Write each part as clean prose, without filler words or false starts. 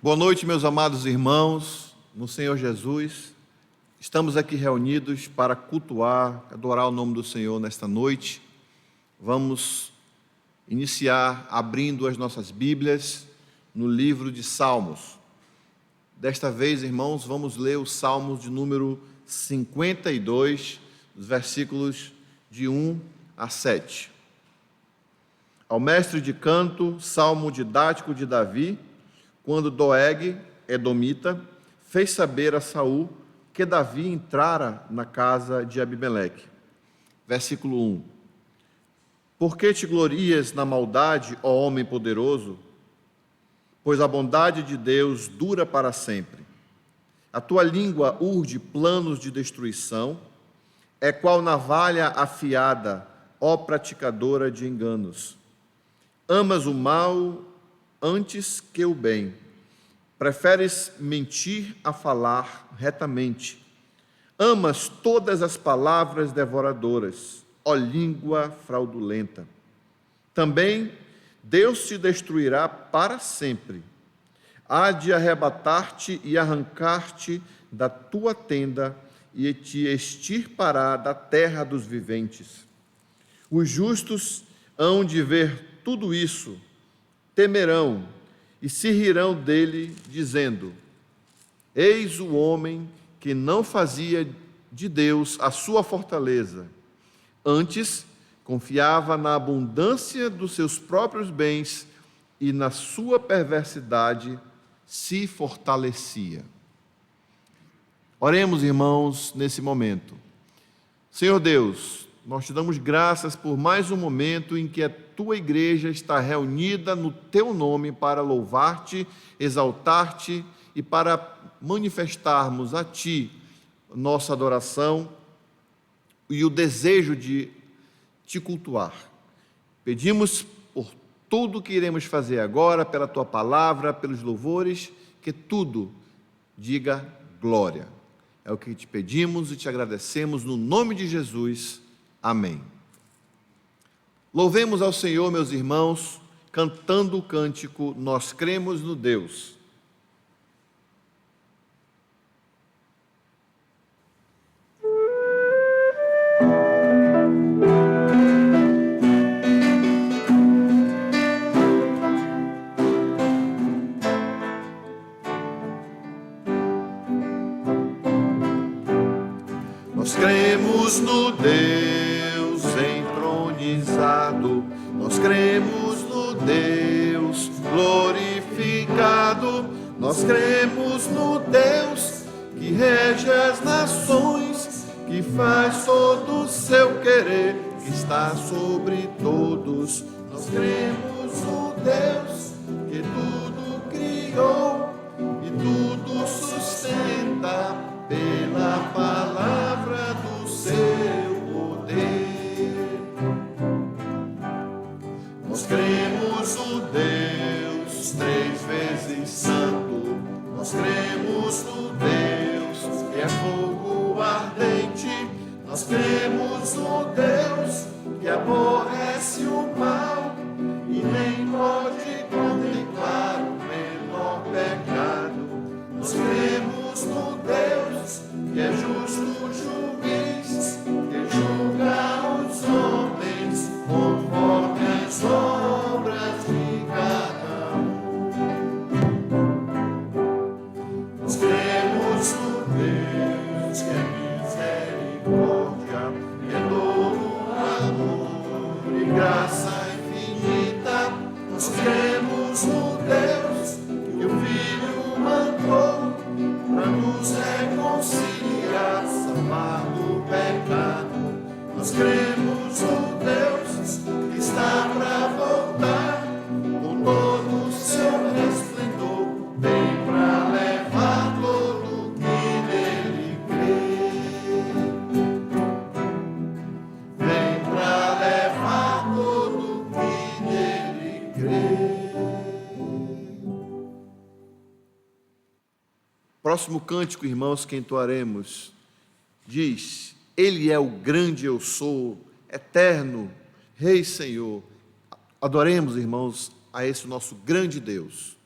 Boa noite, meus amados irmãos, no Senhor Jesus. Estamos aqui reunidos para cultuar, adorar o nome do Senhor nesta noite. Vamos iniciar abrindo as nossas Bíblias no livro de Salmos. Desta vez, irmãos, vamos ler o Salmos de número 52, os versículos de 1 a 7. Ao mestre de canto, salmo didático de Davi, quando Doeg, edomita, fez saber a Saul que Davi entrara na casa de Abimeleque. Versículo 1. Por que te glorias na maldade, ó homem poderoso? Pois a bondade de Deus dura para sempre. A tua língua urde planos de destruição, é qual navalha afiada, ó praticadora de enganos. Amas o mal antes que o bem. Preferes mentir a falar retamente. Amas todas as palavras devoradoras, ó língua fraudulenta. Também Deus te destruirá para sempre. Há de arrebatar-te e arrancar-te da tua tenda e te extirpará da terra dos viventes. Os justos hão de ver tudo isso, temerão e se rirão dele, dizendo: eis o homem que não fazia de Deus a sua fortaleza, antes confiava na abundância dos seus próprios bens e na sua perversidade se fortalecia. Oremos, irmãos, nesse momento. Senhor Deus, nós te damos graças por mais um momento em que a tua igreja está reunida no teu nome para louvar-te, exaltar-te e para manifestarmos a ti nossa adoração e o desejo de te cultuar. Pedimos por tudo que iremos fazer agora, pela tua palavra, pelos louvores, que tudo diga glória. É o que te pedimos e te agradecemos no nome de Jesus. Amém. Louvemos ao Senhor, meus irmãos, cantando o cântico Nós Cremos no Deus. Nós cremos no Deus entronizado, nós cremos no Deus glorificado, nós cremos no Deus que rege as nações, que faz todo o seu querer, que está sobre todos. Nós cremos no Deus que tudo criou e tudo sustenta pela palavra do seu poder. Nós cremos no Deus três vezes santo, nós cremos no Deus que é fogo ardente, nós cremos no Deus que aborrece o mal e nem pode contemplar o menor pecado. Nós cremos no Deus que é justo juiz, que julga os homens conforme as obras de cada um. Nós cremos no Deus que é misericórdia, perdoa, amor e graça infinita. Nós cremos no Deus que o Filho mandou para nos reconciliar, salvar do pecado. Nós cremos no Deus que está para voltar com todo o seu resplendor, vem para levar todo que nele crê. Vem para levar todo que nele crê. Próximo cântico, irmãos, que entoaremos, diz: Ele é o grande eu sou, eterno, Rei Senhor. Adoremos, irmãos, a esse nosso grande Deus.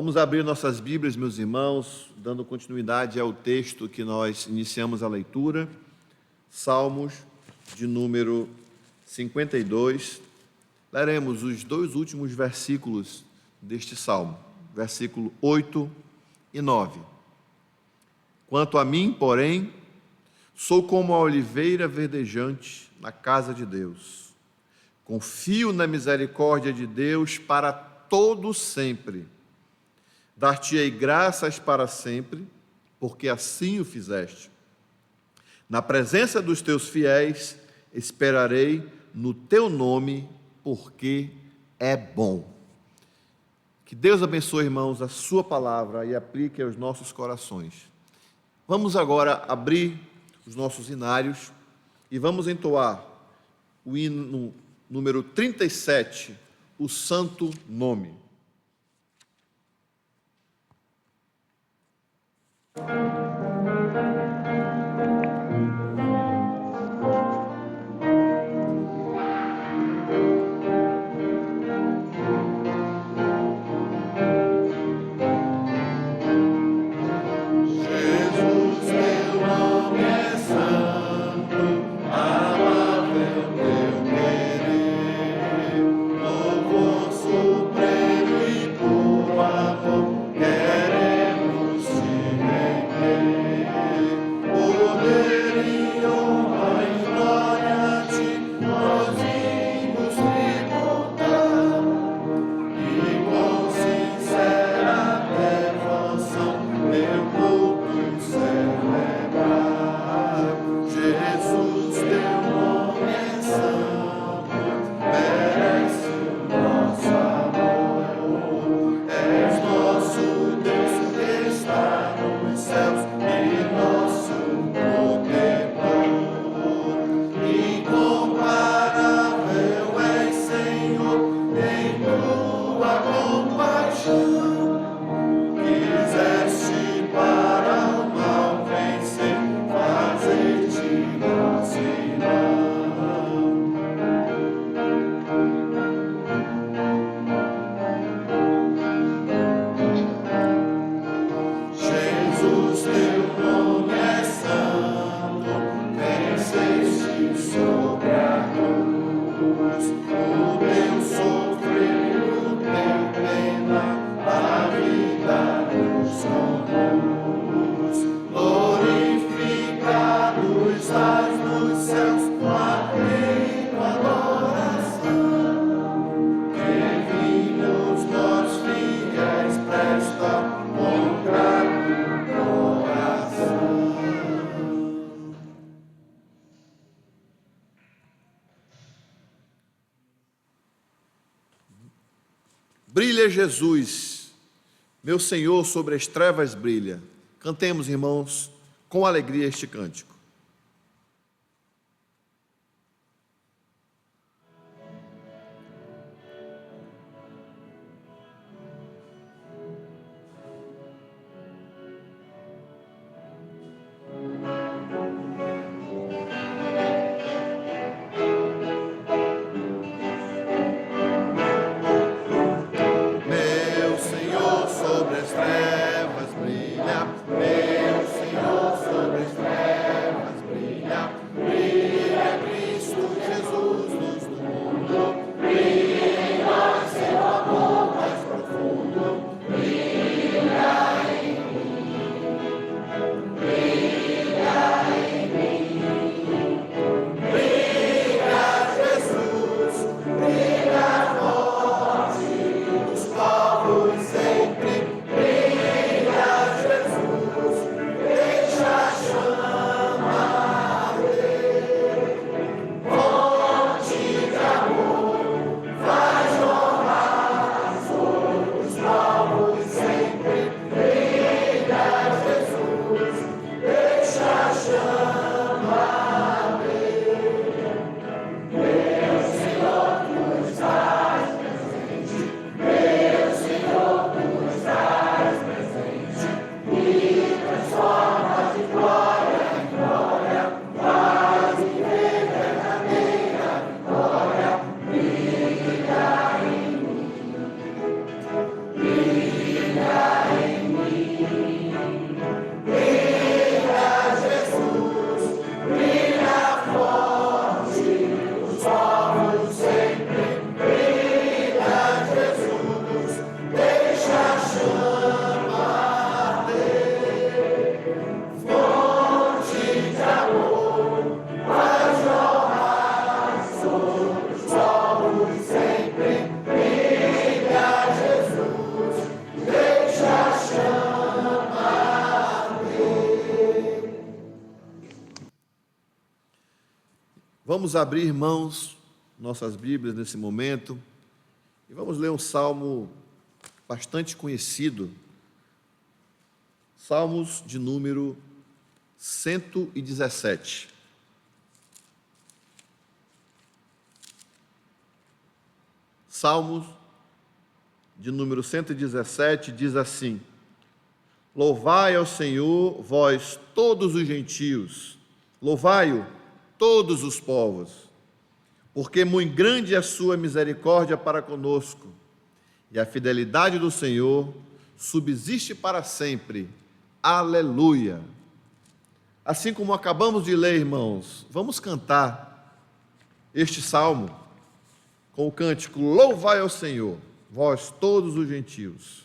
Vamos abrir nossas Bíblias, meus irmãos, dando continuidade ao texto que nós iniciamos a leitura, Salmos de número 52. Leremos os dois últimos versículos deste salmo, versículo 8 e 9. Quanto a mim, porém, sou como a oliveira verdejante na casa de Deus. Confio na misericórdia de Deus para todo sempre. Dar-te-ei graças para sempre, porque assim o fizeste. Na presença dos teus fiéis, esperarei no teu nome, porque é bom. Que Deus abençoe, irmãos, a sua palavra e aplique aos nossos corações. Vamos agora abrir os nossos hinários e vamos entoar o hino número 37, o Santo Nome. Brilha Jesus, meu Senhor, sobre as trevas brilha. Cantemos, irmãos, com alegria este cântico. Sobre as trevas brilha, meu Senhor, sobre as trevas. Vamos abrir, irmãos, nossas Bíblias nesse momento e vamos ler um salmo bastante conhecido, Salmos de número 117. Salmos de número 117 diz assim: Louvai ao Senhor, vós todos os gentios, louvai-o todos os povos, porque muito grande é a sua misericórdia para conosco, e a fidelidade do Senhor subsiste para sempre. Aleluia! Assim como acabamos de ler, irmãos, vamos cantar este salmo com o cântico Louvai ao Senhor, vós todos os gentios.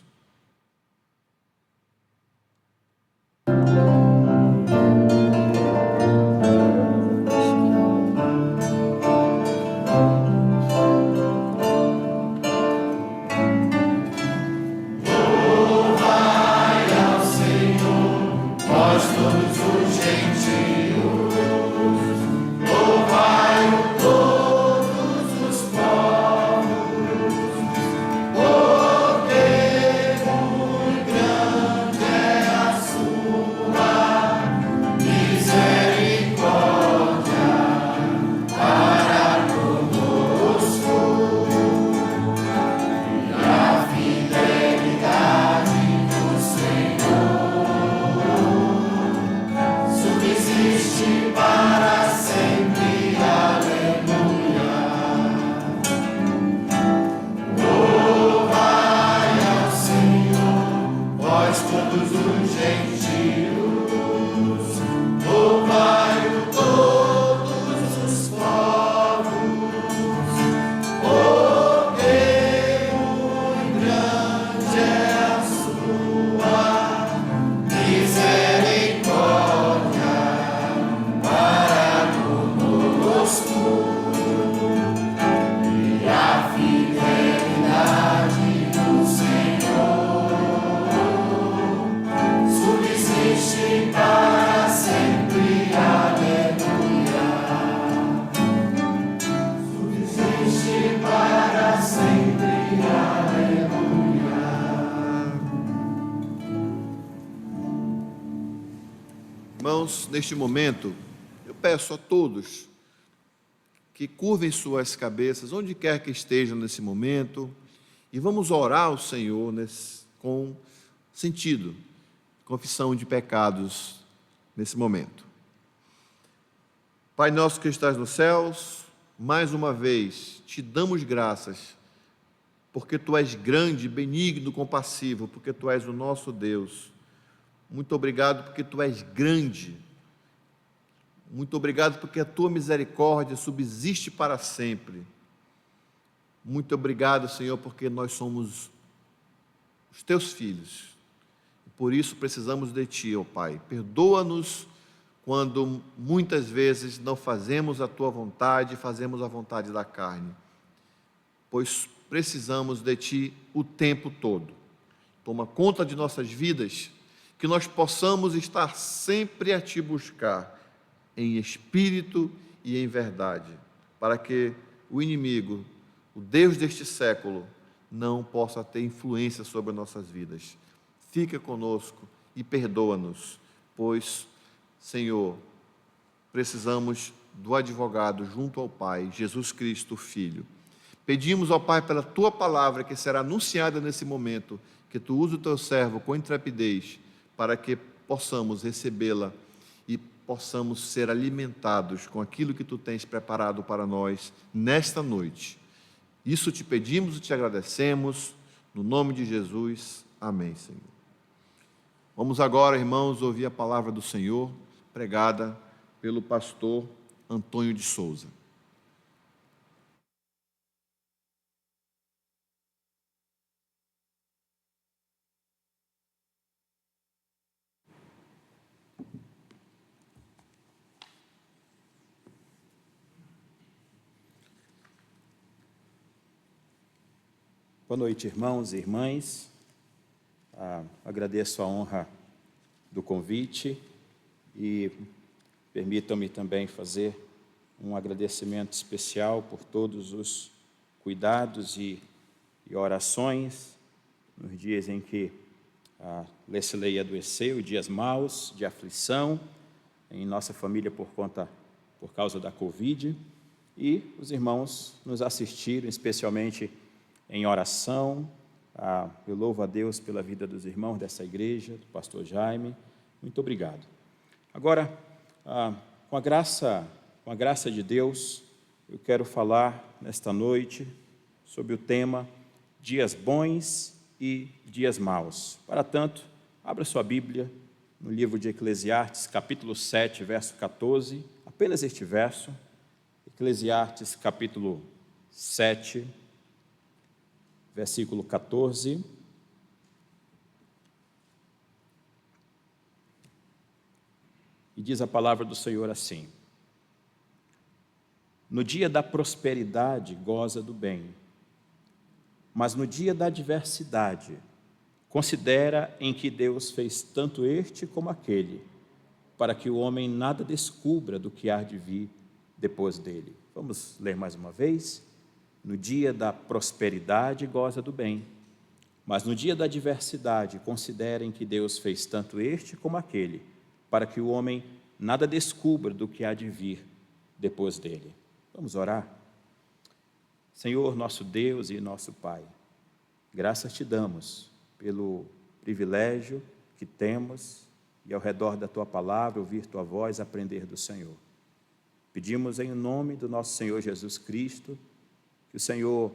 Irmãos, neste momento, eu peço a todos que curvem suas cabeças, onde quer que estejam nesse momento, e vamos orar ao Senhor com sentido, confissão de pecados nesse momento. Pai nosso que estás nos céus, mais uma vez te damos graças, porque Tu és grande, benigno, compassivo, porque Tu és o nosso Deus. Muito obrigado porque Tu és grande. Muito obrigado porque a Tua misericórdia subsiste para sempre. Muito obrigado, Senhor, porque nós somos os Teus filhos. Por isso precisamos de Ti, ó Pai. Perdoa-nos quando muitas vezes não fazemos a Tua vontade, fazemos a vontade da carne. Pois precisamos de Ti o tempo todo. Toma conta de nossas vidas, que nós possamos estar sempre a Ti buscar, em espírito e em verdade, para que o inimigo, o Deus deste século, não possa ter influência sobre nossas vidas. Fica conosco e perdoa-nos, pois, Senhor, precisamos do advogado junto ao Pai, Jesus Cristo, Filho. Pedimos ao Pai pela Tua palavra, que será anunciada nesse momento, que Tu uses o Teu servo com intrepidez, para que possamos recebê-la e possamos ser alimentados com aquilo que Tu tens preparado para nós nesta noite. Isso te pedimos e te agradecemos, no nome de Jesus. Amém, Senhor. Vamos agora, irmãos, ouvir a palavra do Senhor, pregada pelo pastor Antônio de Souza. Boa noite, irmãos e irmãs. Agradeço a honra do convite e permitam-me também fazer um agradecimento especial por todos os cuidados e orações nos dias em que a Leslie adoeceu, dias maus, de aflição em nossa família por causa da Covid, e os irmãos nos assistiram, especialmente em oração. Eu louvo a Deus pela vida dos irmãos dessa igreja, do pastor Jaime, muito obrigado. Agora, com a graça de Deus, eu quero falar nesta noite sobre o tema dias bons e dias maus. Para tanto, abra sua Bíblia no livro de Eclesiastes, capítulo 7, verso 14, apenas este verso, Eclesiastes, capítulo 7, versículo 14. E diz a palavra do Senhor assim: no dia da prosperidade goza do bem, mas no dia da adversidade considera em que Deus fez tanto este como aquele, para que o homem nada descubra do que há de vir depois dele. Vamos ler mais uma vez? No dia da prosperidade goza do bem, mas no dia da adversidade considerem que Deus fez tanto este como aquele, para que o homem nada descubra do que há de vir depois dele. Vamos orar? Senhor, nosso Deus e nosso Pai, graças te damos pelo privilégio que temos e ao redor da Tua palavra, ouvir Tua voz, aprender do Senhor. Pedimos em nome do nosso Senhor Jesus Cristo, que o Senhor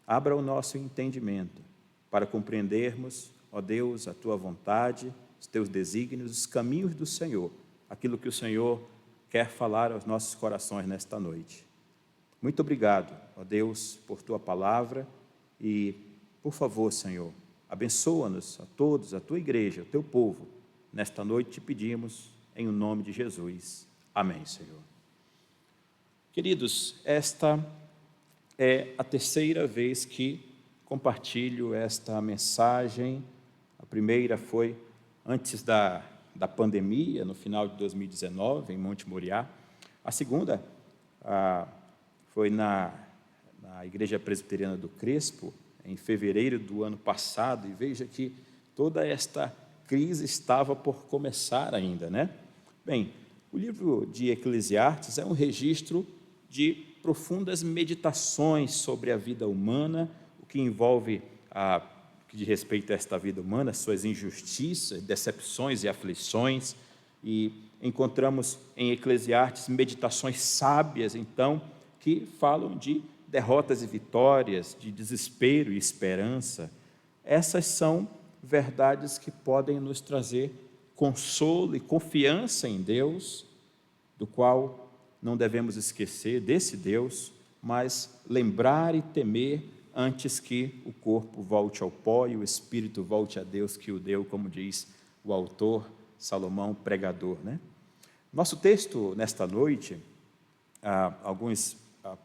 abra o nosso entendimento para compreendermos, ó Deus, a Tua vontade, os Teus desígnios, os caminhos do Senhor, aquilo que o Senhor quer falar aos nossos corações nesta noite. Muito obrigado, ó Deus, por Tua palavra e, por favor, Senhor, abençoa-nos a todos, a Tua igreja, o Teu povo. Nesta noite te pedimos, em nome de Jesus. Amém, Senhor. Queridos, esta é a terceira vez que compartilho esta mensagem. A primeira foi antes da pandemia, no final de 2019, em Monte Moriá. A segunda foi na Igreja Presbiteriana do Crespo, em fevereiro do ano passado, e veja que toda esta crise estava por começar ainda, né? Bem, o livro de Eclesiastes é um registro de profundas meditações sobre a vida humana, o que envolve que diz respeito a esta vida humana, suas injustiças, decepções e aflições, e encontramos em Eclesiastes meditações sábias, então, que falam de derrotas e vitórias, de desespero e esperança. Essas são verdades que podem nos trazer consolo e confiança em Deus, do qual não devemos esquecer desse Deus, mas lembrar e temer antes que o corpo volte ao pó e o espírito volte a Deus que o deu, como diz o autor Salomão, pregador, né? Nosso texto nesta noite, alguns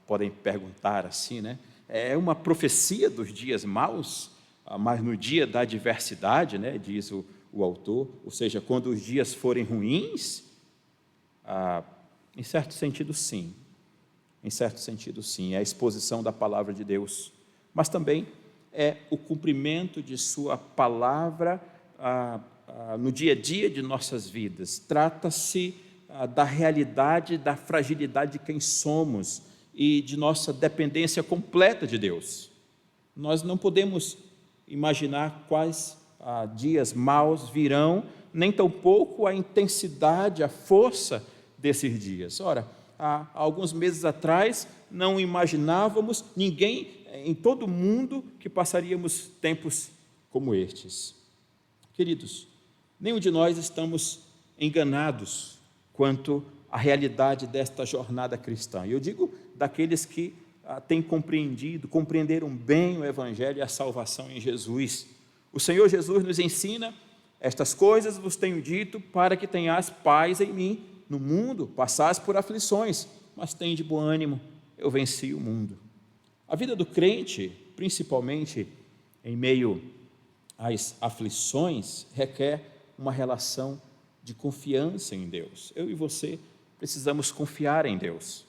podem perguntar assim, né? É uma profecia dos dias maus, mas no dia da adversidade, né? Diz o autor, ou seja, quando os dias forem ruins, em certo sentido sim, é a exposição da palavra de Deus, mas também é o cumprimento de sua palavra no dia a dia de nossas vidas. Trata-se da realidade, da fragilidade de quem somos e de nossa dependência completa de Deus. Nós não podemos imaginar quais dias maus virão, nem tampouco a intensidade, a força desses dias. Ora, há alguns meses atrás, não imaginávamos, ninguém em todo o mundo, que passaríamos tempos como estes. Queridos, nenhum de nós estamos enganados quanto à realidade desta jornada cristã. Eu digo daqueles que têm compreenderam bem o Evangelho e a salvação em Jesus. O Senhor Jesus nos ensina: estas coisas vos tenho dito para que tenhais paz em mim. No mundo passais por aflições, mas tende bom ânimo, eu venci o mundo. A vida do crente, principalmente em meio às aflições, requer uma relação de confiança em Deus. Eu e você precisamos confiar em Deus.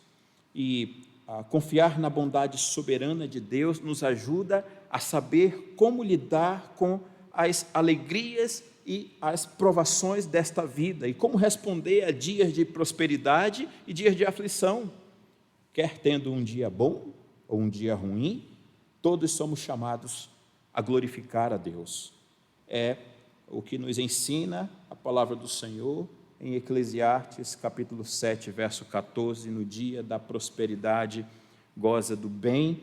E confiar na bondade soberana de Deus nos ajuda a saber como lidar com as alegrias e as provações desta vida e como responder a dias de prosperidade e dias de aflição. Quer tendo um dia bom ou um dia ruim, todos somos chamados a glorificar a Deus. É o que nos ensina a palavra do Senhor em Eclesiastes capítulo 7, verso 14, no dia da prosperidade goza do bem,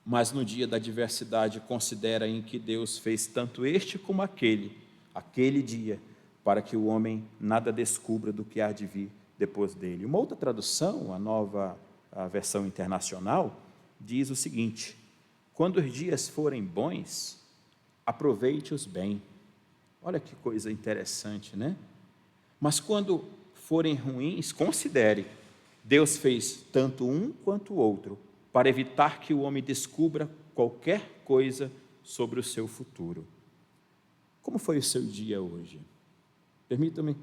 mas no dia da adversidade considera em que Deus fez tanto este como aquele dia, para que o homem nada descubra do que há de vir depois dele. Uma outra tradução, a versão internacional, diz o seguinte: quando os dias forem bons, aproveite-os bem. Olha que coisa interessante, né? Mas quando forem ruins, considere, Deus fez tanto um quanto o outro, para evitar que o homem descubra qualquer coisa sobre o seu futuro. Como foi o seu dia hoje? Permita-me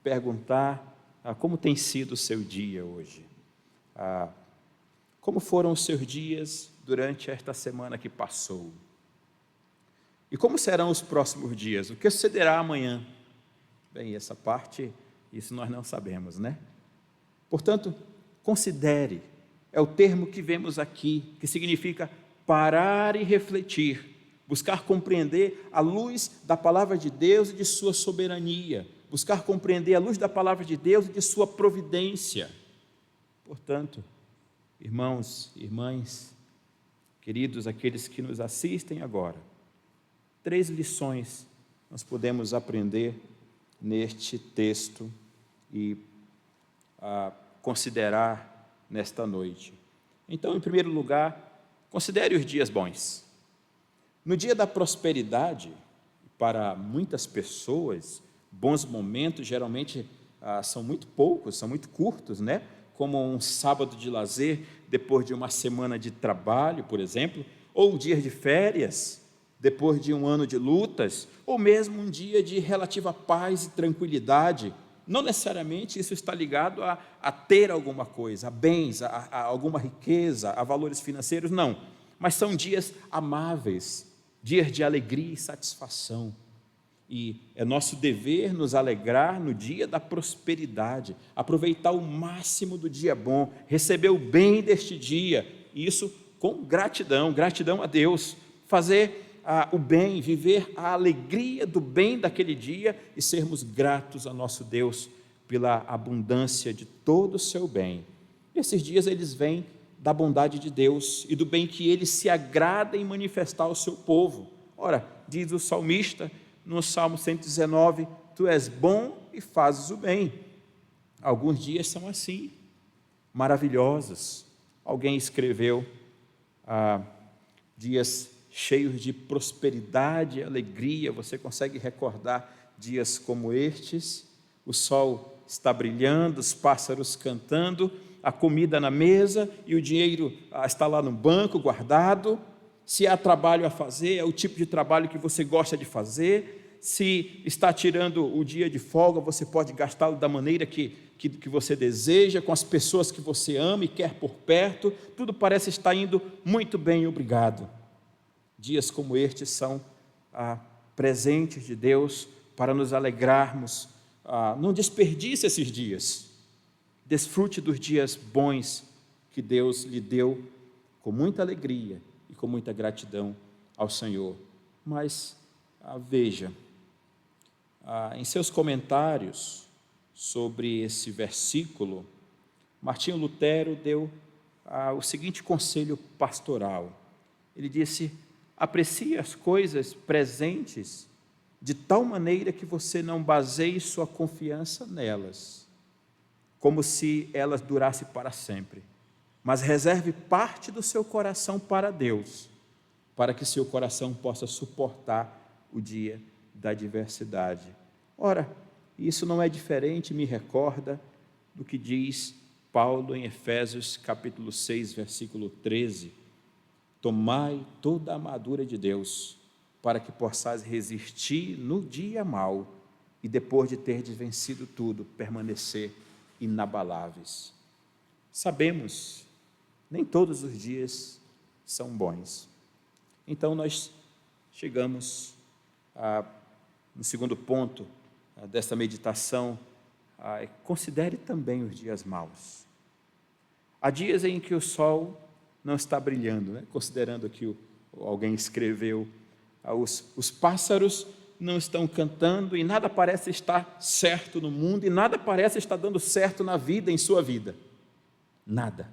perguntar, como tem sido o seu dia hoje? Como foram os seus dias durante esta semana que passou? E como serão os próximos dias? O que sucederá amanhã? Bem, essa parte, isso nós não sabemos, né? Portanto, considere, é o termo que vemos aqui, que significa parar e refletir, buscar compreender à luz da palavra de Deus e de sua soberania, buscar compreender à luz da palavra de Deus e de sua providência. Portanto, irmãos e irmãs, queridos, aqueles que nos assistem agora, 3 lições nós podemos aprender neste texto e considerar nesta noite. Então, em primeiro lugar, considere os dias bons. No dia da prosperidade, para muitas pessoas, bons momentos geralmente são muito poucos, são muito curtos, né? Como um sábado de lazer depois de uma semana de trabalho, por exemplo, ou dias de férias depois de um ano de lutas, ou mesmo um dia de relativa paz e tranquilidade. Não necessariamente isso está ligado a ter alguma coisa, a bens, a alguma riqueza, a valores financeiros, não. Mas são dias amáveis, dias de alegria e satisfação. E é nosso dever nos alegrar no dia da prosperidade, aproveitar o máximo do dia bom, receber o bem deste dia, e isso com gratidão a Deus, fazer o bem, viver a alegria do bem daquele dia e sermos gratos a nosso Deus pela abundância de todo o seu bem. Esses dias eles vêm da bondade de Deus e do bem que Ele se agrada em manifestar ao seu povo. Ora, diz o salmista no Salmo 119, tu és bom e fazes o bem. Alguns dias são assim, maravilhosos. Alguém escreveu dias cheios de prosperidade e alegria. Você consegue recordar dias como estes? O sol está brilhando, os pássaros cantando, a comida na mesa e o dinheiro está lá no banco guardado. Se há trabalho a fazer, é o tipo de trabalho que você gosta de fazer. Se está tirando o dia de folga, você pode gastá-lo da maneira que você deseja, com as pessoas que você ama e quer por perto. Tudo parece estar indo muito bem, obrigado. Dias como estes são presentes de Deus para nos alegrarmos. Não desperdice esses dias. Desfrute dos dias bons que Deus lhe deu com muita alegria e com muita gratidão ao Senhor. Mas veja, em seus comentários sobre esse versículo, Martinho Lutero deu o seguinte conselho pastoral. Ele disse: aprecie as coisas presentes de tal maneira que você não baseie sua confiança nelas, como se elas durassem para sempre, mas reserve parte do seu coração para Deus, para que seu coração possa suportar o dia da adversidade. Ora, isso não é diferente, me recorda do que diz Paulo em Efésios capítulo 6, versículo 13, tomai toda a armadura de Deus, para que possais resistir no dia mau, e depois de ter vencido tudo, permanecer inabaláveis. sabemos, nem todos os dias são bons. Então, nós chegamos no segundo ponto desta meditação, considere também os dias maus. Há dias em que o sol não está brilhando, né? Considerando que alguém escreveu, os pássaros não estão cantando e nada parece estar certo no mundo e nada parece estar dando certo na vida, em sua vida. Nada.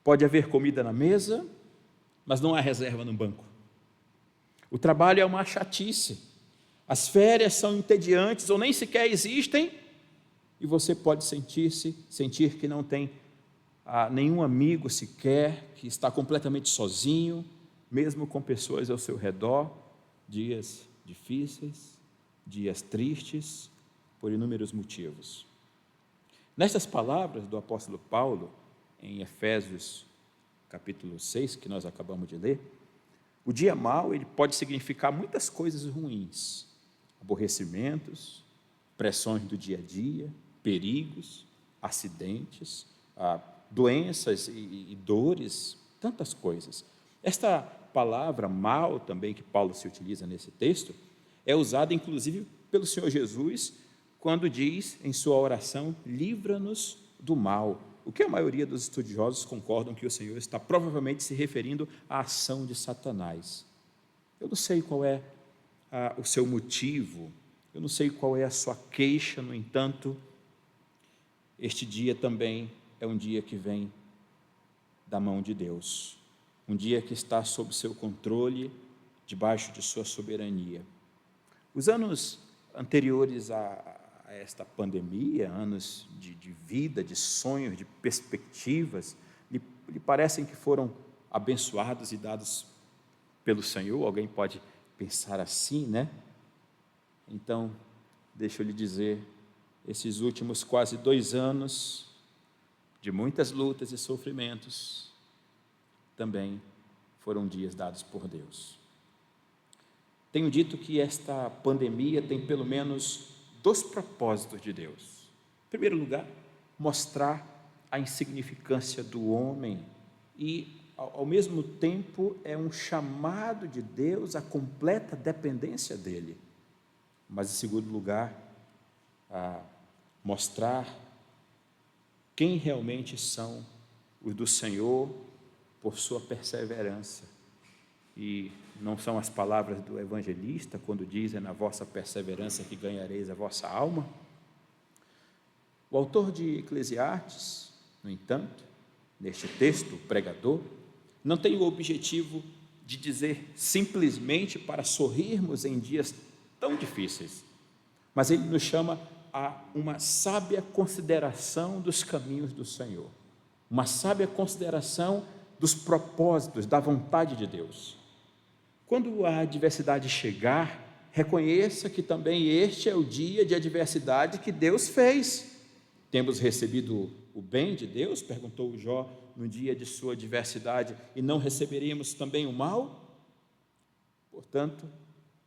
Pode haver comida na mesa, mas não há reserva no banco. O trabalho é uma chatice. As férias são entediantes ou nem sequer existem e você pode sentir que não tem nenhum amigo sequer, que está completamente sozinho, mesmo com pessoas ao seu redor. Dias difíceis, dias tristes, por inúmeros motivos. Nestas palavras do apóstolo Paulo, em Efésios capítulo 6, que nós acabamos de ler, o dia mau ele pode significar muitas coisas ruins, aborrecimentos, pressões do dia a dia, perigos, acidentes, doenças e dores, tantas coisas. Esta palavra mal também que Paulo se utiliza nesse texto, é usada inclusive pelo Senhor Jesus, quando diz em sua oração, livra-nos do mal, o que a maioria dos estudiosos concordam que o Senhor está provavelmente se referindo à ação de Satanás. Eu não sei qual é o seu motivo, eu não sei qual é a sua queixa, no entanto, este dia também é um dia que vem da mão de Deus, um dia que está sob seu controle, debaixo de sua soberania. Os anos anteriores a esta pandemia, anos de vida, de sonhos, de perspectivas, lhe parecem que foram abençoados e dados pelo Senhor? Alguém pode pensar assim, né? Então, deixa eu lhe dizer, esses últimos quase 2 anos, de muitas lutas e sofrimentos, também foram dias dados por Deus. Tenho dito que esta pandemia tem pelo menos 2 propósitos de Deus. Em primeiro lugar, mostrar a insignificância do homem e, ao mesmo tempo, é um chamado de Deus à completa dependência dele. Mas, em segundo lugar, mostrar quem realmente são os do Senhor por sua perseverança. E não são as palavras do evangelista, quando diz, é na vossa perseverança que ganhareis a vossa alma? O autor de Eclesiastes, no entanto, neste texto, o pregador, não tem o objetivo de dizer simplesmente para sorrirmos em dias tão difíceis, mas ele nos chama a uma sábia consideração dos caminhos do Senhor, uma sábia consideração dos propósitos, da vontade de Deus. Quando a adversidade chegar, reconheça que também este é o dia de adversidade que Deus fez. Temos recebido o bem de Deus? Perguntou Jó no dia de sua adversidade, e não receberíamos também o mal? Portanto,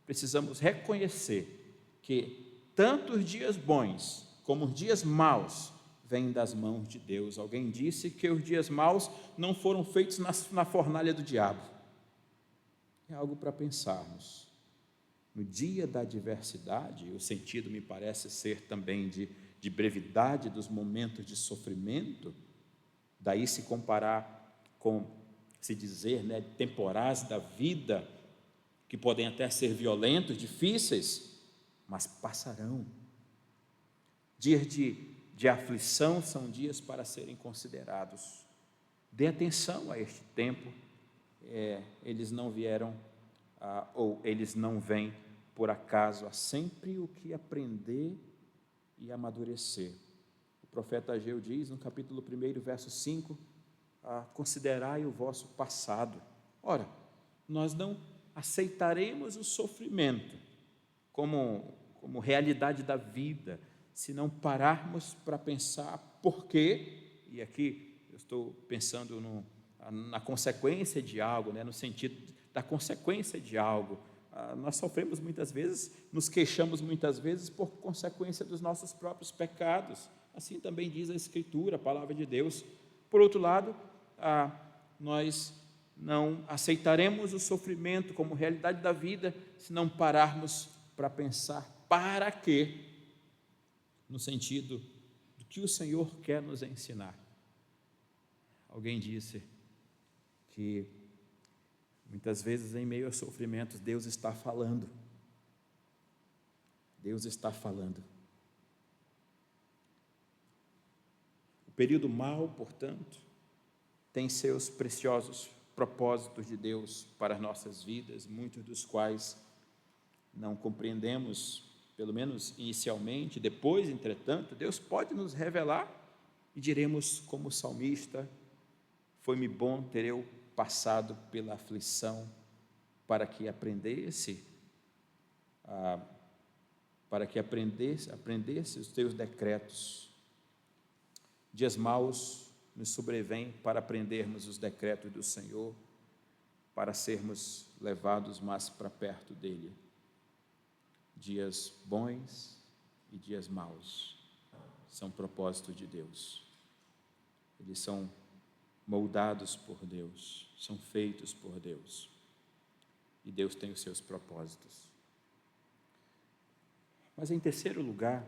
precisamos reconhecer que tanto os dias bons como os dias maus vêm das mãos de Deus. Alguém disse que os dias maus não foram feitos na fornalha do diabo. É algo para pensarmos. No dia da adversidade, o sentido me parece ser também de brevidade dos momentos de sofrimento, daí se comparar com, se dizer, né, temporais da vida, que podem até ser violentos, difíceis, mas passarão. Dias de aflição são dias para serem considerados. Dê atenção a este tempo, eles não vieram, ou eles não vêm por acaso, há sempre o que aprender e amadurecer. O profeta Ageu diz, no capítulo 1, verso 5, considerai o vosso passado. Ora, nós não aceitaremos o sofrimento como realidade da vida, se não pararmos para pensar por quê, e aqui eu estou pensando na consequência de algo, né, no sentido da consequência de algo. Nós sofremos muitas vezes, nos queixamos muitas vezes por consequência dos nossos próprios pecados, Assim também diz a Escritura, a palavra de Deus. Por outro lado, nós não aceitaremos o sofrimento como realidade da vida se não pararmos para pensar para quê, no sentido do que o Senhor quer nos ensinar. Alguém disse que muitas vezes em meio aos sofrimentos Deus está falando. Deus está falando. O período mau, portanto, tem seus preciosos propósitos de Deus para as nossas vidas, muitos dos quais não compreendemos, pelo menos inicialmente. Depois, entretanto, Deus pode nos revelar e diremos como salmista: foi-me bom ter eu passado pela aflição para que aprendesse os teus decretos. Dias maus nos sobrevêm para aprendermos os decretos do Senhor, para sermos levados mais para perto dEle. Dias bons e dias maus são propósitos de Deus. Eles são moldados por Deus, são feitos por Deus. E Deus tem os seus propósitos. Mas em terceiro lugar,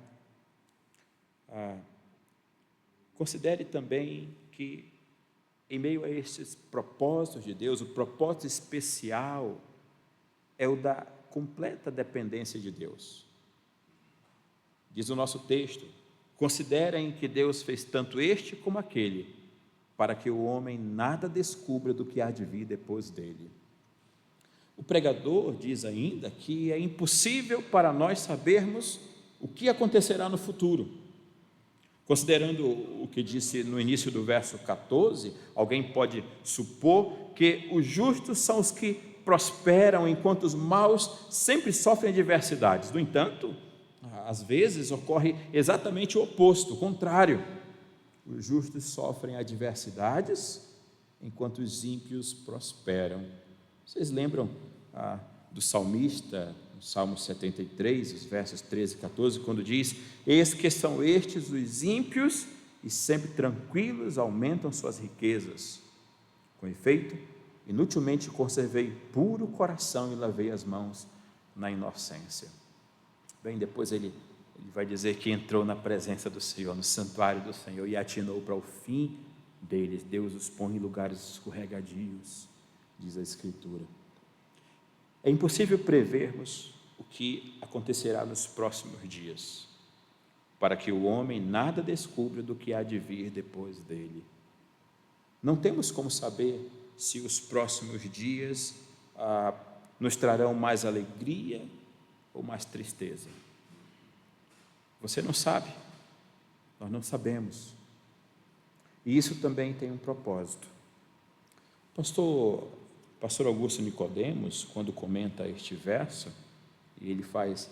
considere também que, em meio a esses propósitos de Deus, o propósito especial é o da completa dependência de Deus. Diz o nosso texto: considerem que Deus fez tanto este como aquele, para que o homem nada descubra do que há de vir depois dele. O pregador diz ainda que é impossível para nós sabermos o que acontecerá no futuro. Considerando o que disse no início do verso 14, alguém pode supor que os justos são os que prosperam, enquanto os maus sempre sofrem adversidades. No entanto, às vezes ocorre exatamente o oposto, o contrário. Os justos sofrem adversidades, enquanto os ímpios prosperam. Vocês lembram do salmista, no Salmo 73, os versos 13 e 14, quando diz: eis que são estes os ímpios, e sempre tranquilos aumentam suas riquezas. Com efeito, inutilmente conservei puro coração e lavei as mãos na inocência. Bem, depois ele vai dizer que entrou na presença do Senhor, no santuário do Senhor, e atinou para o fim deles. Deus os põe em lugares escorregadios, diz a Escritura. É impossível prevermos o que acontecerá nos próximos dias, para que o homem nada descubra do que há de vir depois dele. Não temos como saber se os próximos dias nos trarão mais alegria ou mais tristeza. Você não sabe, nós não sabemos. E isso também tem um propósito. Pastor Augusto Nicodemos, quando comenta este verso, e ele faz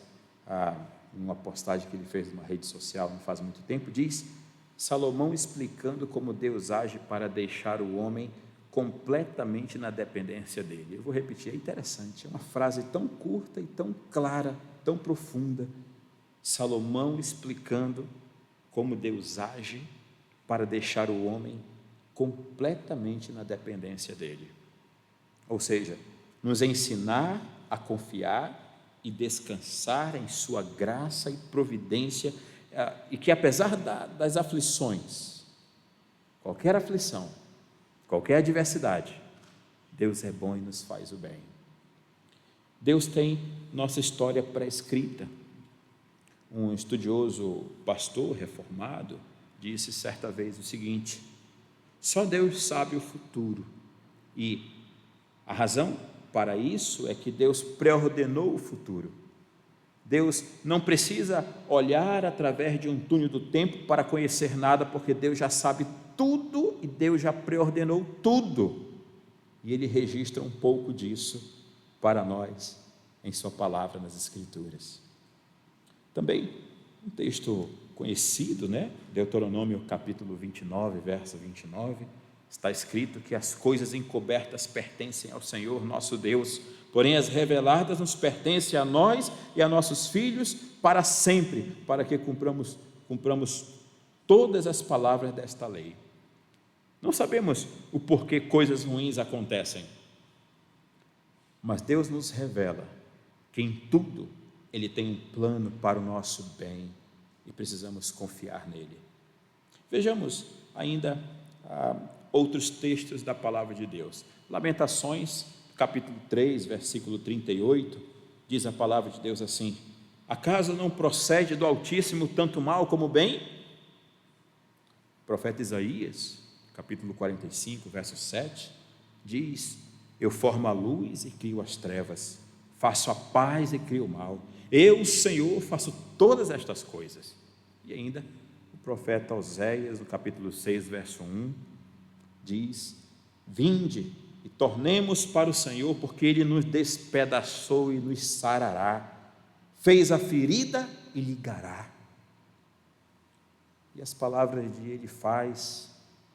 uma postagem que ele fez numa rede social não faz muito tempo, diz: Salomão explicando como Deus age para deixar o homem completamente na dependência dele. Eu vou repetir, é interessante, é uma frase tão curta e tão clara, tão profunda. Salomão explicando como Deus age para deixar o homem completamente na dependência dele. Ou seja, nos ensinar a confiar e descansar em sua graça e providência, e que apesar das aflições, qualquer aflição, qualquer adversidade, Deus é bom e nos faz o bem. Deus tem nossa história pré-escrita. Um estudioso pastor reformado disse certa vez o seguinte: só Deus sabe o futuro, e a razão para isso é que Deus pré-ordenou o futuro. Deus não precisa olhar através de um túnel do tempo para conhecer nada, porque Deus já sabe tudo e Deus já pré-ordenou tudo. E Ele registra um pouco disso para nós em sua palavra nas Escrituras. Também um texto conhecido, Deuteronômio capítulo 29, verso 29, está escrito que as coisas encobertas pertencem ao Senhor nosso Deus, porém as reveladas nos pertencem a nós e a nossos filhos para sempre, para que cumpramos todas as palavras desta lei. Não sabemos o porquê coisas ruins acontecem, mas Deus nos revela que em tudo Ele tem um plano para o nosso bem e precisamos confiar nele. Vejamos ainda outros textos da palavra de Deus. Lamentações, capítulo 3, versículo 38, diz a palavra de Deus assim: acaso não procede do Altíssimo tanto mal como bem? O profeta Isaías, capítulo 45, verso 7, diz: eu formo a luz e crio as trevas, faço a paz e crio o mal, eu, Senhor, faço todas estas coisas. E ainda o profeta Oséias, no capítulo 6, verso 1, diz: vinde e tornemos para o Senhor, porque Ele nos despedaçou e nos sarará, fez a ferida e ligará. E as palavras de Ele faz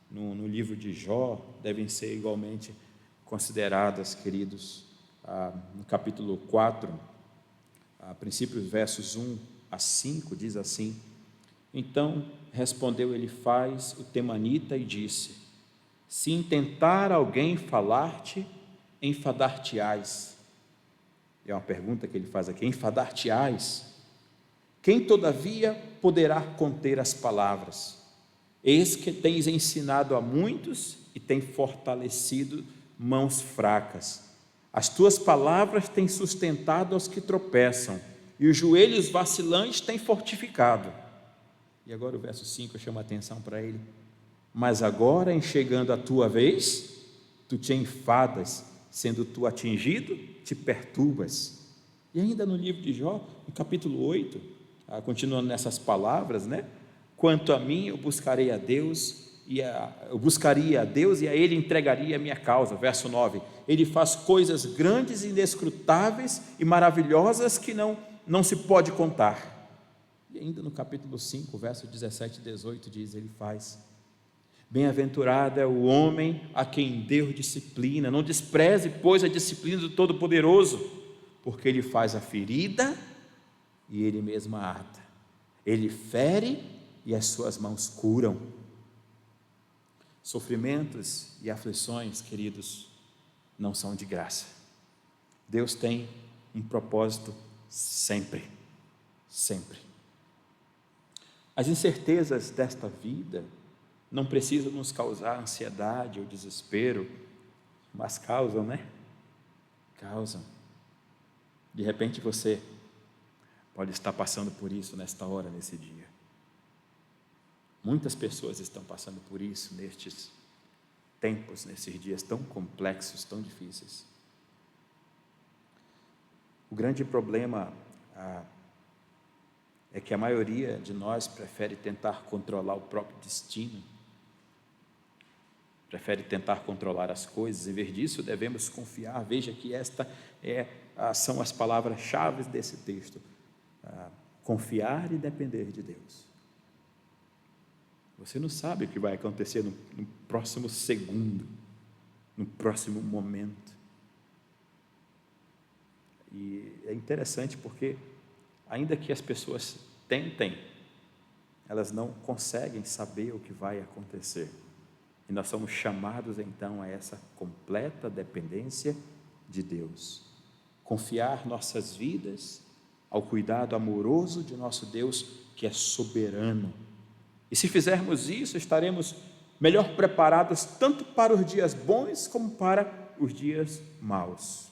no livro de Jó devem ser igualmente consideradas, queridos. No capítulo 4, a princípio, versos 1 a 5, diz assim: então respondeu Elifaz o temanita e disse: se intentar alguém falar-te, enfadar-te-ás. É uma pergunta que ele faz aqui: enfadar-te-ás? Quem todavia poderá conter as palavras? Eis que tens ensinado a muitos e tens fortalecido mãos fracas. As tuas palavras têm sustentado aos que tropeçam, e os joelhos vacilantes têm fortificado. E agora o verso 5 chama a atenção para ele: mas agora, em chegando a tua vez, tu te enfadas, sendo tu atingido, te perturbas. E ainda no livro de Jó, no capítulo 8, continuando nessas palavras, quanto a mim, eu buscaria a Deus e a Ele entregaria a minha causa. Verso 9, Ele faz coisas grandes, inescrutáveis e maravilhosas que não se pode contar. E ainda no capítulo 5, verso 17 e 18 diz: Ele faz: bem-aventurado é o homem a quem Deus disciplina, não despreze, pois, a disciplina do Todo-Poderoso, porque Ele faz a ferida e Ele mesmo a ata, Ele fere e as suas mãos curam. Sofrimentos e aflições, queridos, não são de graça. Deus tem um propósito sempre, sempre. As incertezas desta vida não precisam nos causar ansiedade ou desespero, mas causam, Causam. De repente você pode estar passando por isso nesta hora, nesse dia. Muitas pessoas estão passando por isso nestes tempos, nesses dias tão complexos, tão difíceis. O grande problema é que a maioria de nós prefere tentar controlar o próprio destino, prefere tentar controlar as coisas. Em vez disso, devemos confiar. Veja que são as palavras-chave desse texto: confiar e depender de Deus. Você não sabe o que vai acontecer no próximo segundo, no próximo momento. E é interessante porque, ainda que as pessoas tentem, elas não conseguem saber o que vai acontecer. E nós somos chamados então a essa completa dependência de Deus. Confiar nossas vidas ao cuidado amoroso de nosso Deus, que é soberano. E se fizermos isso, estaremos melhor preparados tanto para os dias bons como para os dias maus.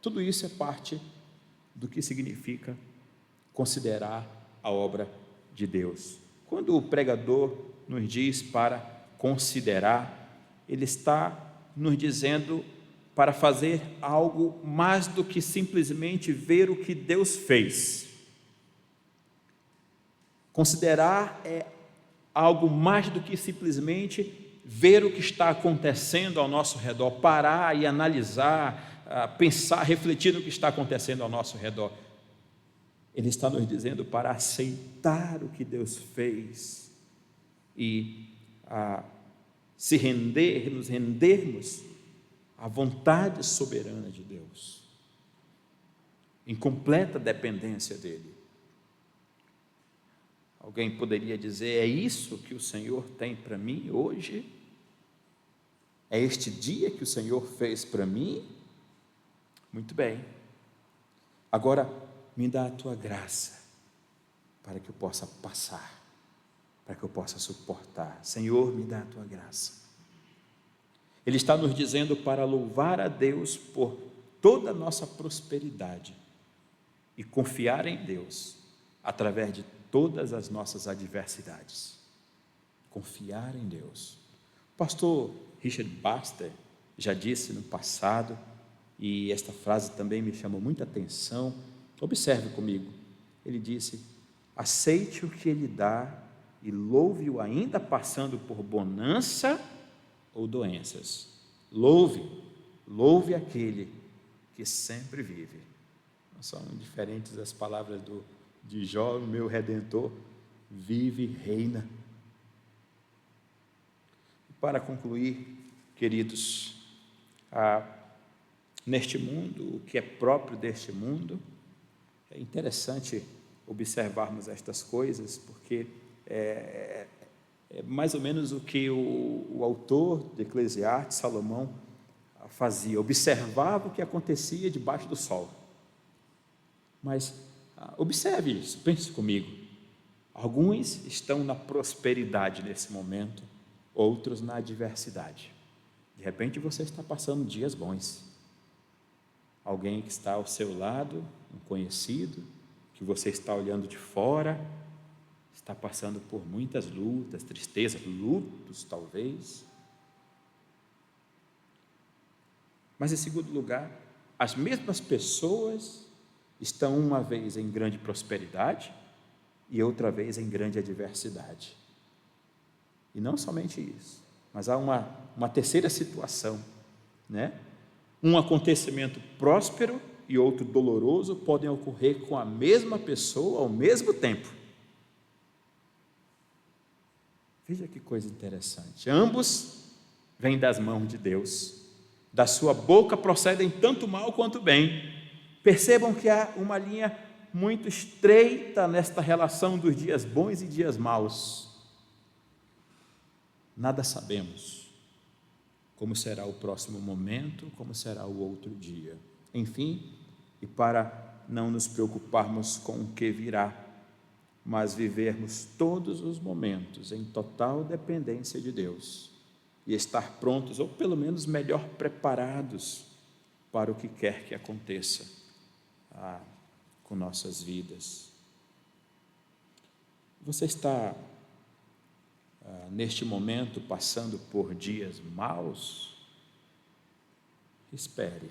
Tudo isso é parte do que significa considerar a obra de Deus. Quando o pregador nos diz para considerar, ele está nos dizendo para fazer algo mais do que simplesmente ver o que Deus fez. Considerar é algo mais do que simplesmente ver o que está acontecendo ao nosso redor, parar e analisar, pensar, refletir no que está acontecendo ao nosso redor. Ele está nos dizendo para aceitar o que Deus fez e nos rendermos à vontade soberana de Deus, em completa dependência dEle. Alguém poderia dizer: é isso que o Senhor tem para mim hoje? É este dia que o Senhor fez para mim? Muito bem. Agora, me dá a tua graça, para que eu possa passar, para que eu possa suportar. Senhor, me dá a tua graça. Ele está nos dizendo para louvar a Deus por toda a nossa prosperidade e confiar em Deus através de todas as nossas adversidades. Confiar em Deus. O pastor Richard Baxter já disse no passado, e esta frase também me chamou muita atenção. Observe comigo. Ele disse: aceite o que Ele dá e louve-o ainda passando por bonança ou doenças. Louve aquele que sempre vive. Não são diferentes as palavras de Jó, o meu Redentor vive e reina. E para concluir, queridos, neste mundo, o que é próprio deste mundo, é interessante observarmos estas coisas, porque é mais ou menos o que o autor de Eclesiastes, Salomão, fazia, observava o que acontecia debaixo do sol. Mas observe isso, pense comigo. Alguns estão na prosperidade nesse momento, outros na adversidade. De repente você está passando dias bons. Alguém que está ao seu lado, um conhecido, que você está olhando de fora, está passando por muitas lutas, tristezas, lutos talvez. Mas em segundo lugar, as mesmas pessoas estão uma vez em grande prosperidade e outra vez em grande adversidade. E não somente isso, mas há uma terceira situação, né? Um acontecimento próspero e outro doloroso podem ocorrer com a mesma pessoa ao mesmo tempo. Veja que coisa interessante. Ambos vêm das mãos de Deus. Da sua boca procedem tanto mal quanto bem. Percebam que há uma linha muito estreita nesta relação dos dias bons e dias maus. Nada sabemos como será o próximo momento, como será o outro dia. Enfim, e para não nos preocuparmos com o que virá, mas vivermos todos os momentos em total dependência de Deus e estar prontos, ou pelo menos melhor preparados para o que quer que aconteça com nossas vidas. Você está neste momento passando por dias maus? Espere.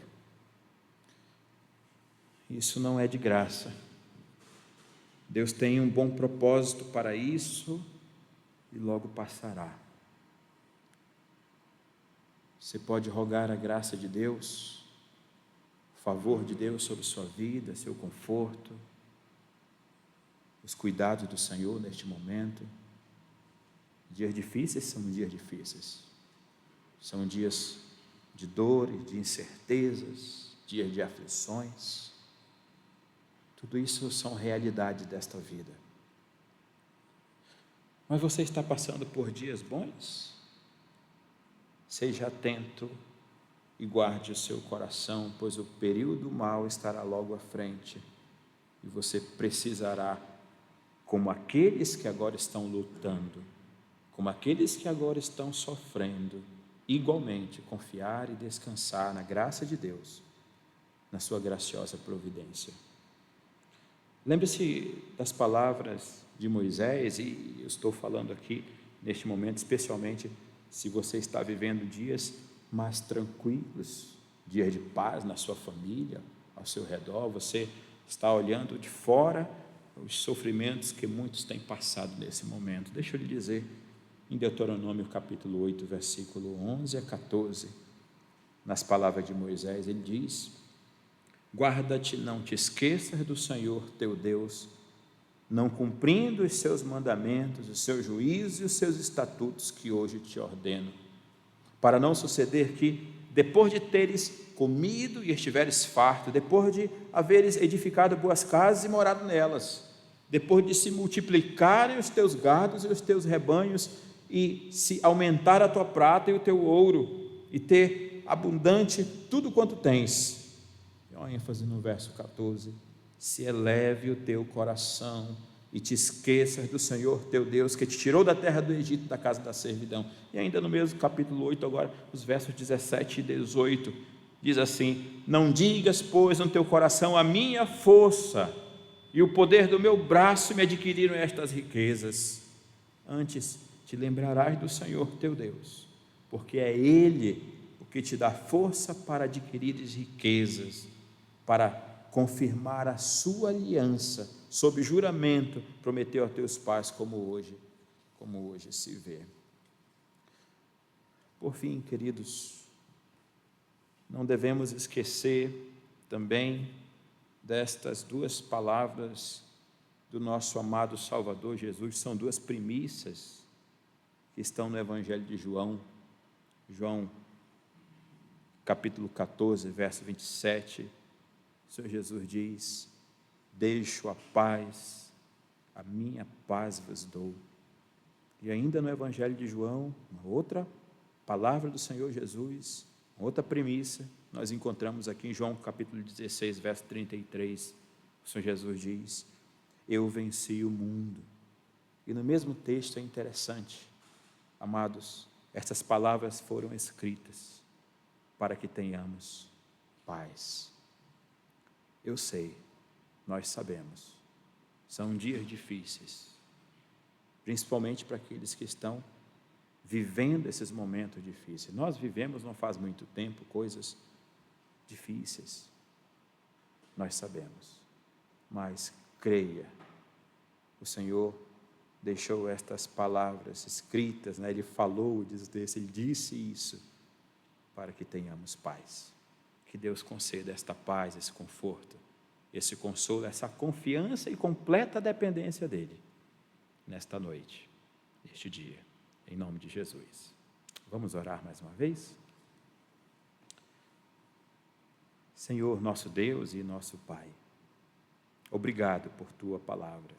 Isso não é de graça. Deus tem um bom propósito para isso e logo passará. Você pode rogar a graça de Deus, o favor de Deus sobre sua vida, seu conforto, os cuidados do Senhor neste momento. Dias difíceis são dias difíceis, são dias de dores, de incertezas, dias de aflições. Tudo isso são realidades desta vida. Mas você está passando por dias bons? Seja atento e guarde o seu coração, pois o período mau estará logo à frente e você precisará, como aqueles que agora estão lutando, como aqueles que agora estão sofrendo, igualmente confiar e descansar na graça de Deus, na sua graciosa providência. Lembre-se das palavras de Moisés, e eu estou falando aqui neste momento, especialmente se você está vivendo dias mais tranquilos, dias de paz na sua família, ao seu redor, você está olhando de fora os sofrimentos que muitos têm passado nesse momento. Deixa eu lhe dizer, em Deuteronômio capítulo 8, versículo 11 a 14, nas palavras de Moisés, ele diz: guarda-te, não te esqueças do Senhor teu Deus, não cumprindo os seus mandamentos, os seus juízos e os seus estatutos que hoje te ordeno, para não suceder que, depois de teres comido e estiveres farto, depois de haveres edificado boas casas e morado nelas, depois de se multiplicarem os teus gados e os teus rebanhos, e se aumentar a tua prata e o teu ouro, e ter abundante tudo quanto tens. E olha a ênfase no verso 14: se eleve o teu coração e te esqueças do Senhor teu Deus, que te tirou da terra do Egito, da casa da servidão. E ainda no mesmo capítulo 8, agora, os versos 17 e 18, diz assim: não digas, pois, no teu coração, a minha força e o poder do meu braço me adquiriram estas riquezas. Antes te lembrarás do Senhor teu Deus, porque é Ele o que te dá força para adquirires riquezas, para confirmar a sua aliança, sob juramento, prometeu a teus pais, como hoje se vê. Por fim, queridos, não devemos esquecer também destas duas palavras do nosso amado Salvador Jesus. São duas primícias que estão no Evangelho de João, capítulo 14, verso 27, o Senhor Jesus diz: deixo a paz, a minha paz vos dou. E ainda no Evangelho de João, uma outra palavra do Senhor Jesus, uma outra premissa, nós encontramos aqui em João capítulo 16, verso 33, o Senhor Jesus diz: eu venci o mundo. E no mesmo texto é interessante, amados, estas palavras foram escritas para que tenhamos paz. Eu sei, nós sabemos, são dias difíceis, principalmente para aqueles que estão vivendo esses momentos difíceis. Nós vivemos não faz muito tempo coisas difíceis, nós sabemos, mas creia, o Senhor deixou estas palavras escritas, Ele falou, Ele disse isso, para que tenhamos paz. Que Deus conceda esta paz, esse conforto, esse consolo, essa confiança e completa dependência dEle, nesta noite, neste dia, em nome de Jesus. Vamos orar mais uma vez? Senhor, nosso Deus e nosso Pai, obrigado por Tua palavra,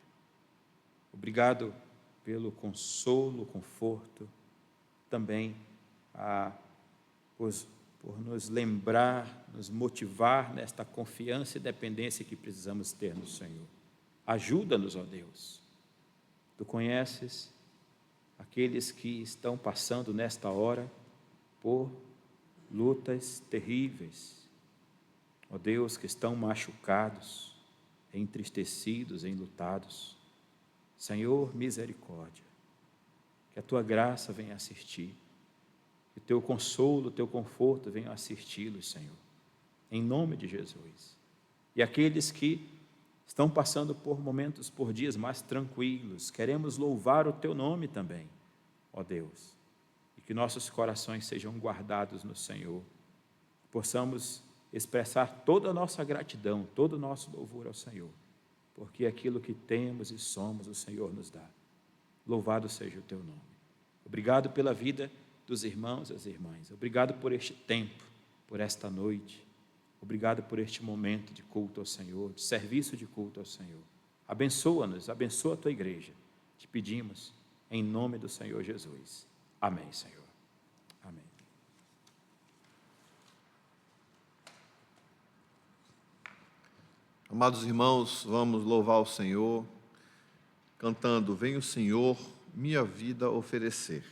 obrigado pelo consolo, conforto, também por nos lembrar, nos motivar nesta confiança e dependência que precisamos ter no Senhor. Ajuda-nos, ó Deus. Tu conheces aqueles que estão passando nesta hora por lutas terríveis, ó Deus, que estão machucados, entristecidos, enlutados. Senhor, misericórdia, que a Tua graça venha assistir, que o Teu consolo, o Teu conforto venha assisti-los, Senhor, em nome de Jesus. E aqueles que estão passando por momentos, por dias mais tranquilos, queremos louvar o Teu nome também, ó Deus, e que nossos corações sejam guardados no Senhor, possamos expressar toda a nossa gratidão, todo o nosso louvor ao Senhor, porque aquilo que temos e somos, o Senhor nos dá. Louvado seja o Teu nome. Obrigado pela vida dos irmãos e das irmãs. Obrigado por este tempo, por esta noite. Obrigado por este momento de culto ao Senhor, de serviço de culto ao Senhor. Abençoa-nos, abençoa a Tua igreja. Te pedimos em nome do Senhor Jesus. Amém, Senhor. Amém. Amados irmãos, vamos louvar o Senhor, cantando: vem o Senhor minha vida oferecer.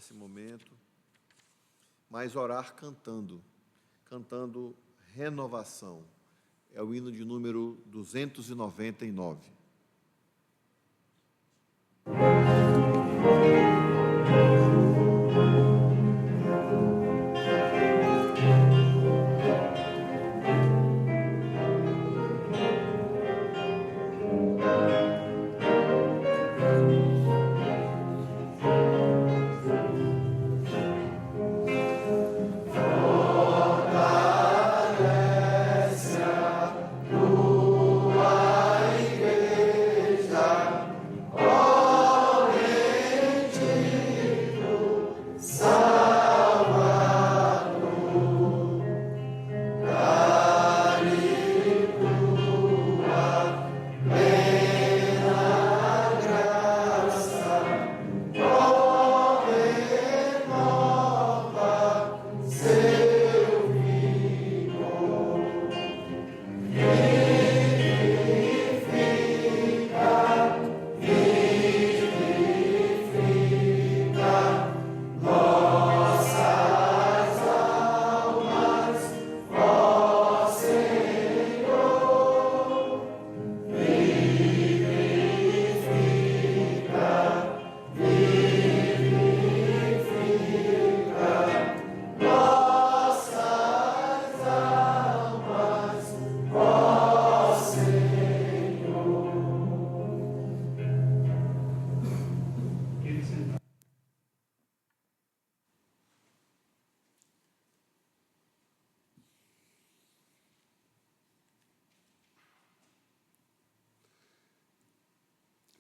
nesse momento, mas orar cantando renovação. É o hino de número 299.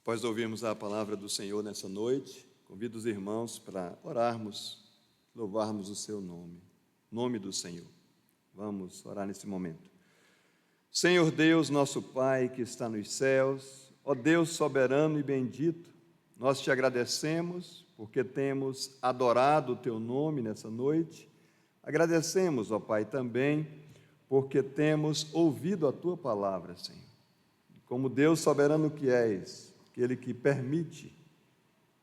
Após ouvirmos a palavra do Senhor nessa noite, convido os irmãos para orarmos, louvarmos o seu nome do Senhor. Vamos orar nesse momento. Senhor Deus, nosso Pai que está nos céus, ó Deus soberano e bendito, nós te agradecemos porque temos adorado o teu nome nessa noite. Agradecemos, ó Pai, também porque temos ouvido a tua palavra, Senhor. Como Deus soberano que és, aquele que permite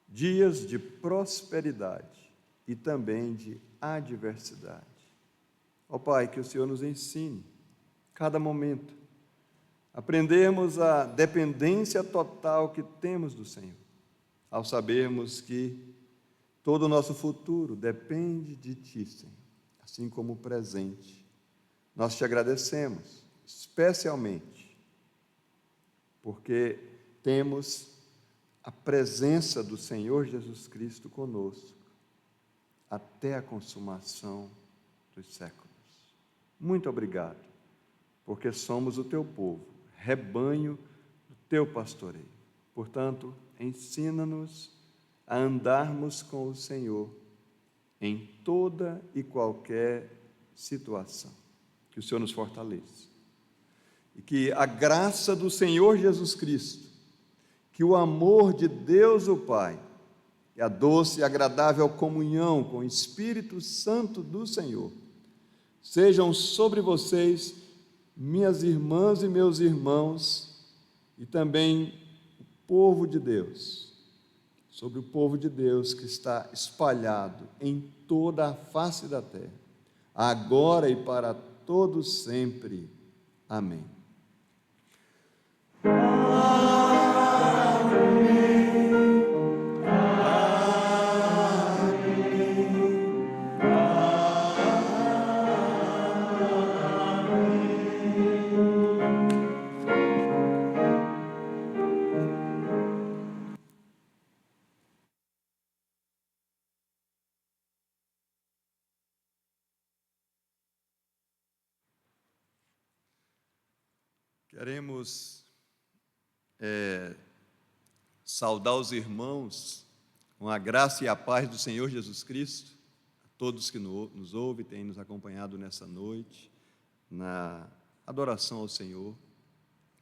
dias de prosperidade e também de adversidade. Ó Pai, que o Senhor nos ensine, cada momento, aprendermos a dependência total que temos do Senhor, ao sabermos que todo o nosso futuro depende de Ti, Senhor, assim como o presente. Nós te agradecemos, especialmente, porque temos a presença do Senhor Jesus Cristo conosco, até a consumação dos séculos. Muito obrigado, porque somos o teu povo, rebanho do teu pastoreio. Portanto, ensina-nos a andarmos com o Senhor em toda e qualquer situação. Que o Senhor nos fortaleça. E que a graça do Senhor Jesus Cristo, que o amor de Deus o Pai, e a doce e agradável comunhão com o Espírito Santo do Senhor, sejam sobre vocês, minhas irmãs e meus irmãos, e também o povo de Deus, sobre o povo de Deus que está espalhado em toda a face da terra, agora e para todos sempre. Amém. Queremos saudar os irmãos com a graça e a paz do Senhor Jesus Cristo, a todos que nos ouvem, têm nos acompanhado nessa noite, na adoração ao Senhor.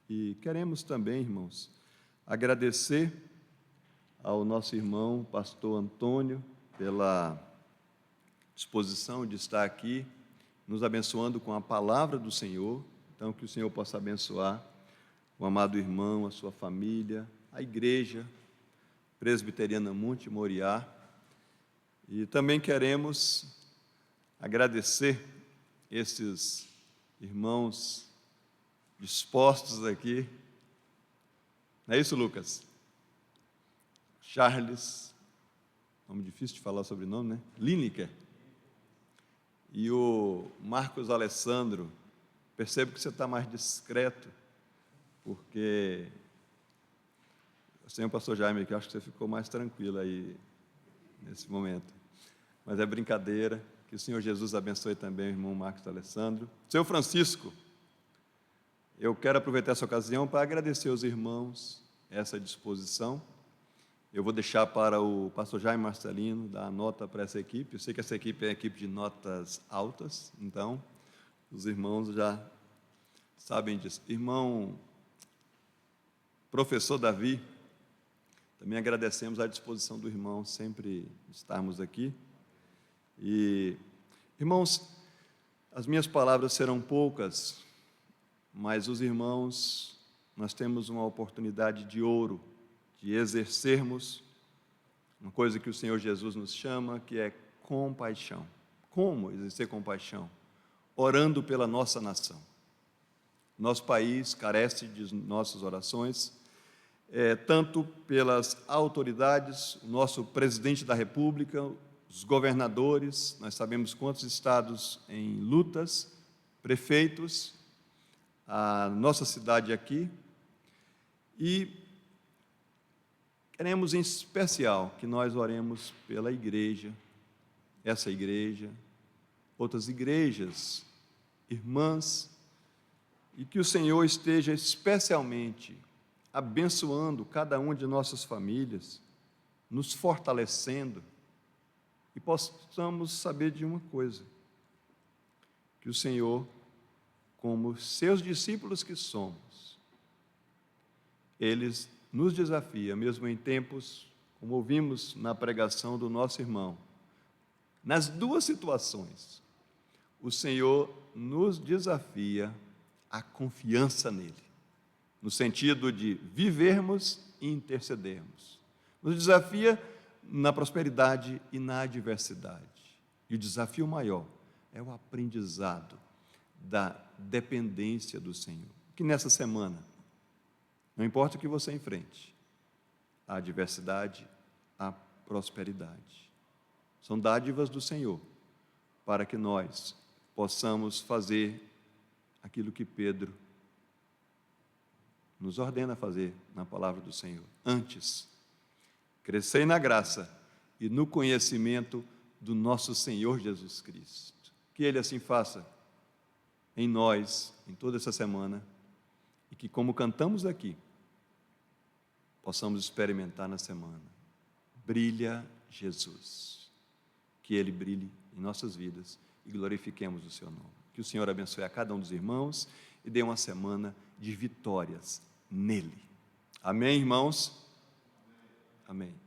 E queremos também, irmãos, agradecer ao nosso irmão, pastor Antônio, pela disposição de estar aqui, nos abençoando com a palavra do Senhor. Então, que o Senhor possa abençoar o amado irmão, a sua família, a igreja presbiteriana Monte Moriá, E também queremos agradecer esses irmãos dispostos aqui. Não é isso, Lucas? Charles, nome difícil de falar o sobrenome, né? Lineker. E o Marcos Alessandro. Percebo que você está mais discreto, porque sem o pastor Jaime aqui, eu acho que você ficou mais tranquilo aí nesse momento. Mas é brincadeira. Que o Senhor Jesus abençoe também o irmão Marcos Alessandro. Seu Francisco, eu quero aproveitar essa ocasião para agradecer aos irmãos essa disposição. Eu vou deixar para o pastor Jaime Marcelino dar a nota para essa equipe. Eu sei que essa equipe é uma equipe de notas altas, então os irmãos já sabem disso. Irmão professor Davi, também agradecemos a disposição do irmão sempre estarmos aqui. E, irmãos, as minhas palavras serão poucas, mas os irmãos, nós temos uma oportunidade de ouro de exercermos uma coisa que o Senhor Jesus nos chama, que é compaixão. Como exercer compaixão? Orando pela nossa nação. Nosso país carece de nossas orações, tanto pelas autoridades, o nosso presidente da República, os governadores, nós sabemos quantos estados em lutas, prefeitos, a nossa cidade aqui, e queremos em especial que nós oremos pela igreja, essa igreja, outras igrejas, irmãs, e que o Senhor esteja especialmente abençoando cada uma de nossas famílias, nos fortalecendo, e possamos saber de uma coisa, que o Senhor, como seus discípulos que somos, eles nos desafia, mesmo em tempos, como ouvimos na pregação do nosso irmão, nas duas situações, o Senhor nos desafia a confiança nele, no sentido de vivermos e intercedermos. Nos desafia na prosperidade e na adversidade. E o desafio maior é o aprendizado da dependência do Senhor. Que nessa semana, não importa o que você enfrente, a adversidade, a prosperidade, são dádivas do Senhor, para que nós possamos fazer aquilo que Pedro nos ordena fazer na palavra do Senhor. Antes, crescei na graça e no conhecimento do nosso Senhor Jesus Cristo. Que Ele assim faça em nós, em toda essa semana, e que, como cantamos aqui, possamos experimentar na semana. Brilha Jesus. Que Ele brilhe em nossas vidas e glorifiquemos o Seu nome. Que o Senhor abençoe a cada um dos irmãos e dê uma semana de vitórias nele. Amém, irmãos? Amém.